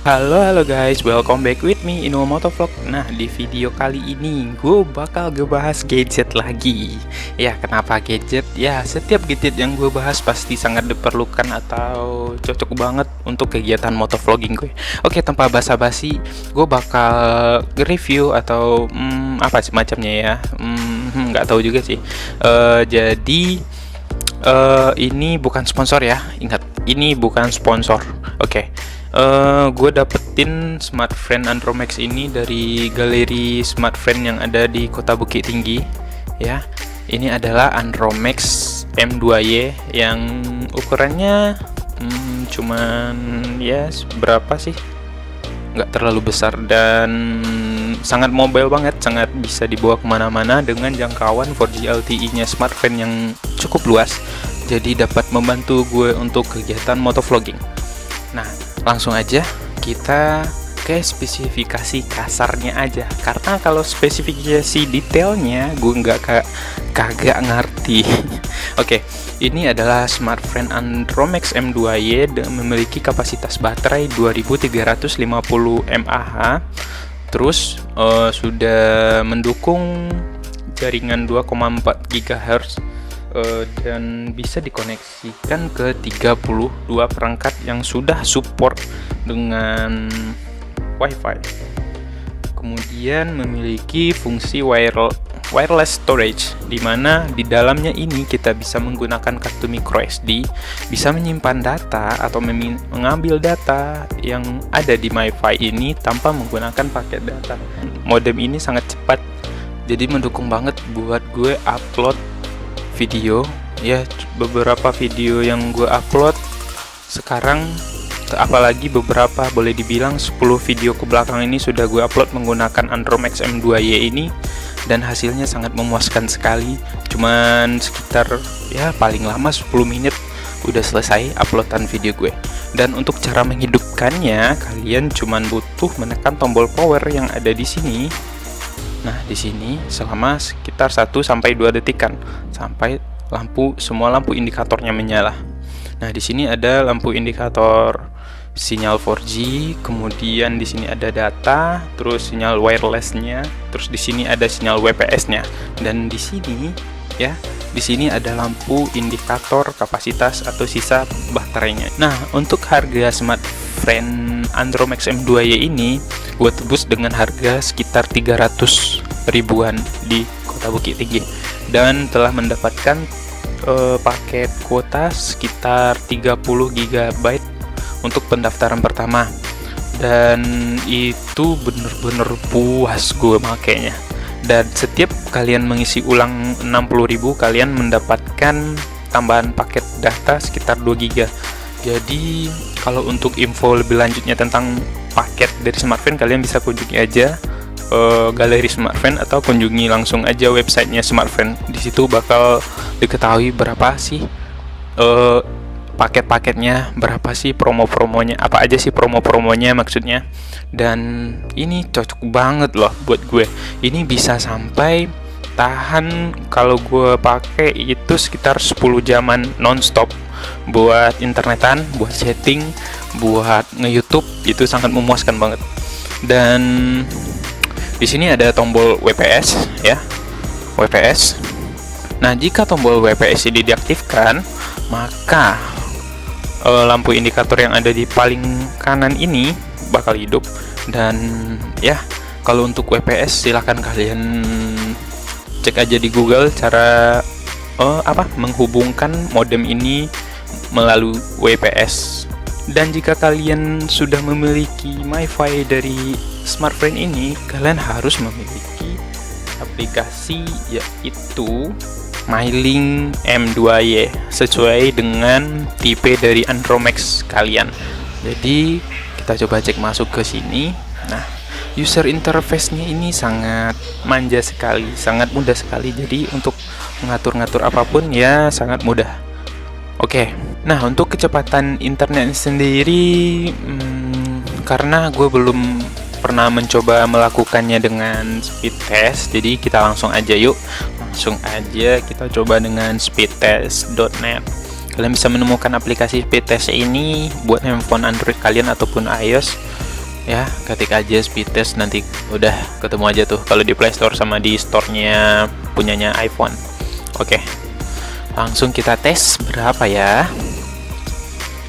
Halo guys, welcome back with me Ino Motovlog. Nah, di video kali ini gue bakal ngebahas gadget lagi. Ya, kenapa gadget? Ya, setiap gadget yang gue bahas pasti sangat diperlukan atau cocok banget untuk kegiatan motovlogging gue. Oke, tanpa basa-basi, gue bakal review atau apa semacamnya ya. Nggak tahu juga sih. Ini bukan sponsor ya. Ingat, ini bukan sponsor. Oke. Gue dapetin smartfren Andromax ini dari galeri smartfren yang ada di Kota Bukit Tinggi. Ya, ini adalah Andromax M2Y yang ukurannya cuman ya berapa sih? Nggak terlalu besar dan sangat mobile banget, sangat bisa dibawa kemana-mana dengan jangkauan 4G LTE-nya smartfren yang cukup luas. Jadi dapat membantu gue untuk kegiatan motovlogging. Nah, langsung aja kita ke spesifikasi kasarnya aja, karena kalau spesifikasi detailnya gue kagak ngerti. Oke, ini adalah smartfren Andromax M2Y dan memiliki kapasitas baterai 2350 mAh. Terus sudah mendukung jaringan 2,4 GHz dan bisa dikoneksikan ke 32 perangkat yang sudah support dengan Wi-Fi. Kemudian memiliki fungsi wireless storage, di mana di dalamnya ini kita bisa menggunakan kartu micro SD, bisa menyimpan data atau mengambil data yang ada di MiFi ini tanpa menggunakan paket data. Modem ini sangat cepat, jadi mendukung banget buat gue upload video ya. Beberapa video yang gue upload sekarang, apalagi beberapa boleh dibilang 10 video ke belakang ini sudah gue upload menggunakan Andromax M2Y ini, dan hasilnya sangat memuaskan sekali. Cuman sekitar ya paling lama 10 menit udah selesai uploadan video gue. Dan untuk cara menghidupkannya, kalian cuman butuh menekan tombol power yang ada di sini. Nah, di sini selama sekitar 1-2 detikan sampai semua lampu indikatornya menyala. Nah, di sini ada lampu indikator sinyal 4G, kemudian di sini ada data, terus sinyal wirelessnya, terus di sini ada sinyal WPS-nya, dan di sini ya, di sini ada lampu indikator kapasitas atau sisa baterainya. Nah, untuk harga smartfren Andromax M2Y ini gue tebus dengan harga sekitar 300 ribuan di Kota Bukit Tinggi, dan telah mendapatkan paket kuota sekitar 30 GB untuk pendaftaran pertama, dan itu bener-bener puas gue makainya. Dan setiap kalian mengisi ulang 60.000, kalian mendapatkan tambahan paket data sekitar 2 GB. Jadi kalau untuk info lebih lanjutnya tentang paket dari smartfren, kalian bisa kunjungi aja galeri smartfren atau kunjungi langsung aja websitenya smartfren. Di situ bakal diketahui berapa sih paket-paketnya, berapa sih promo-promonya, apa aja sih promo-promonya maksudnya. Dan ini cocok banget loh buat gue. Ini bisa sampai tahan, kalau gue pakai itu sekitar 10 jaman nonstop buat internetan, buat chatting, buat nge-YouTube. Itu sangat memuaskan banget. Dan di sini ada tombol WPS ya, WPS. Nah, jika tombol WPS ini diaktifkan, maka lampu indikator yang ada di paling kanan ini bakal hidup. Dan ya, kalau untuk WPS silahkan kalian cek aja di Google cara menghubungkan modem ini melalui WPS. Dan jika kalian sudah memiliki MiFi dari smartphone ini, kalian harus memiliki aplikasi yaitu MyLink M2Y sesuai dengan tipe dari Andromax kalian. Jadi kita coba cek masuk ke sini. Nah, user interface-nya ini sangat manja sekali, sangat mudah sekali. Jadi untuk mengatur-ngatur apapun ya sangat mudah. Oke. Nah, untuk kecepatan internet sendiri, karena gue belum pernah mencoba melakukannya dengan speed test, jadi kita langsung aja kita coba dengan speedtest.net. Kalian bisa menemukan aplikasi speed test ini buat handphone Android kalian ataupun iOS. Ya, ketik aja speed test, nanti udah ketemu aja tuh kalau di Play Store sama di store-nya punyanya iPhone. Oke, langsung kita tes berapa ya.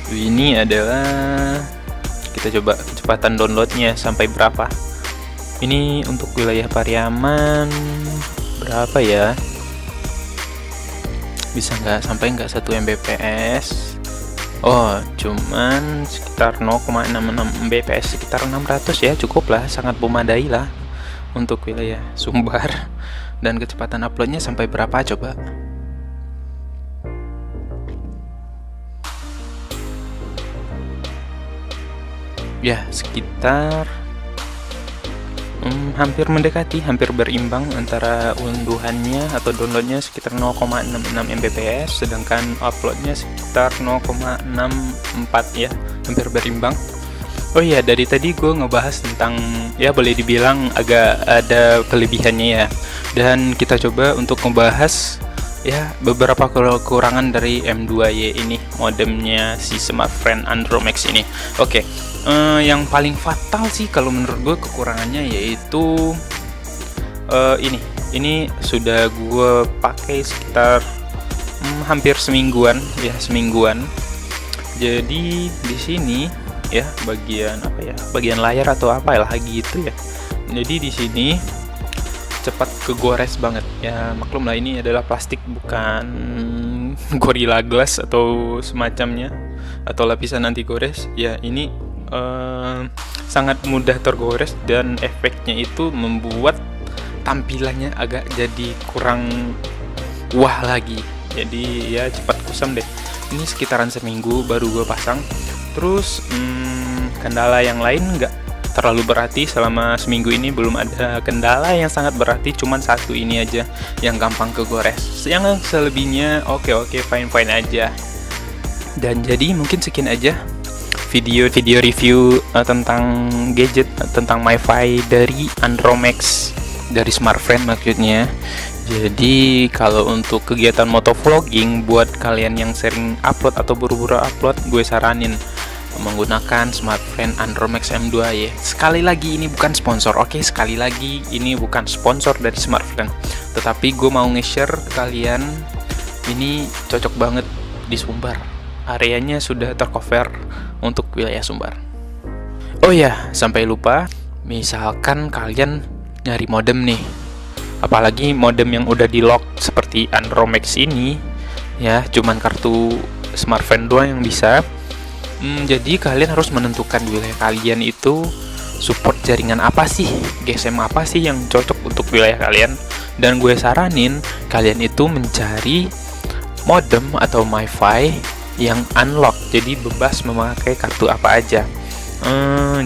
Ini adalah, kita coba kecepatan downloadnya sampai berapa. Ini untuk wilayah Pariaman berapa ya, bisa sampai nggak 1 Mbps. Oh, cuman sekitar 0,66 Mbps, sekitar 600 ya, cukup lah, sangat memadai lah untuk wilayah Sumbar. Dan kecepatan uploadnya sampai berapa coba? Ya, sekitar hampir mendekati, hampir berimbang antara unduhannya atau downloadnya sekitar 0,66 Mbps, sedangkan uploadnya sekitar 0,64 ya, hampir berimbang. Oh iya, dari tadi gue ngebahas tentang, ya boleh dibilang agak ada kelebihannya ya, dan kita coba untuk ngebahas ya beberapa kekurangan dari M2Y ini, modemnya si Smartfren Andromax ini. Oke. Yang paling fatal sih kalau menurut gue kekurangannya yaitu ini sudah gue pakai sekitar hampir semingguan ya, jadi di sini ya bagian apa ya, bagian layar atau apa lah gitu ya, jadi di sini cepat kegores banget ya. Maklum lah, ini adalah plastik, bukan Gorilla Glass atau semacamnya atau lapisan anti gores ya. Ini sangat mudah tergores, dan efeknya itu membuat tampilannya agak jadi kurang wah lagi, jadi ya cepat kusam deh. Ini sekitaran seminggu baru gue pasang. Terus kendala yang lain nggak terlalu berarti, selama seminggu ini belum ada kendala yang sangat berarti, cuman satu ini aja yang gampang kegores. Yang selebihnya oke fine aja. Dan jadi mungkin sekian aja video review tentang gadget, tentang MiFi dari Andromax, dari Smartfren maksudnya. Jadi kalau untuk kegiatan motovlogging buat kalian yang sering upload atau buru-buru upload, gue saranin menggunakan Smartfren Andromax M2 ya. Sekali lagi ini bukan sponsor, oke? Sekali lagi ini bukan sponsor dari Smartfren, tetapi gue mau nge-share ke kalian, ini cocok banget di Sumbar. Areanya sudah tercover untuk wilayah Sumbar. Oh ya, sampai lupa, misalkan kalian nyari modem nih, apalagi modem yang udah di lock seperti Andromax ini ya, cuman kartu Smartfren doang yang bisa. Jadi kalian harus menentukan wilayah kalian itu support jaringan apa sih, GSM apa sih yang cocok untuk wilayah kalian. Dan gue saranin kalian itu mencari modem atau MiFi yang unlock, jadi bebas memakai kartu apa aja.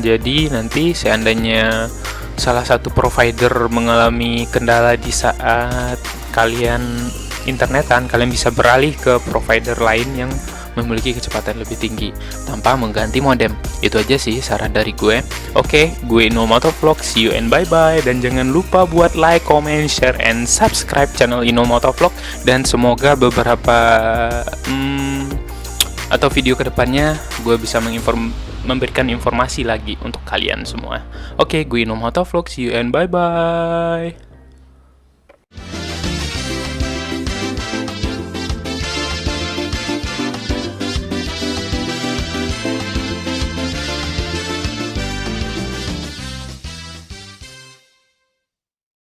Jadi nanti seandainya salah satu provider mengalami kendala di saat kalian internetan, kalian bisa beralih ke provider lain yang memiliki kecepatan lebih tinggi tanpa mengganti modem. Itu aja sih saran dari gue. Oke, gue Ino Motovlog, see you and bye bye. Dan jangan lupa buat like, comment, share, and subscribe channel Ino Motovlog. Dan semoga beberapa atau video kedepannya gue bisa memberikan informasi lagi untuk kalian semua. Oke, gue Ino Motovlog, see you and bye bye.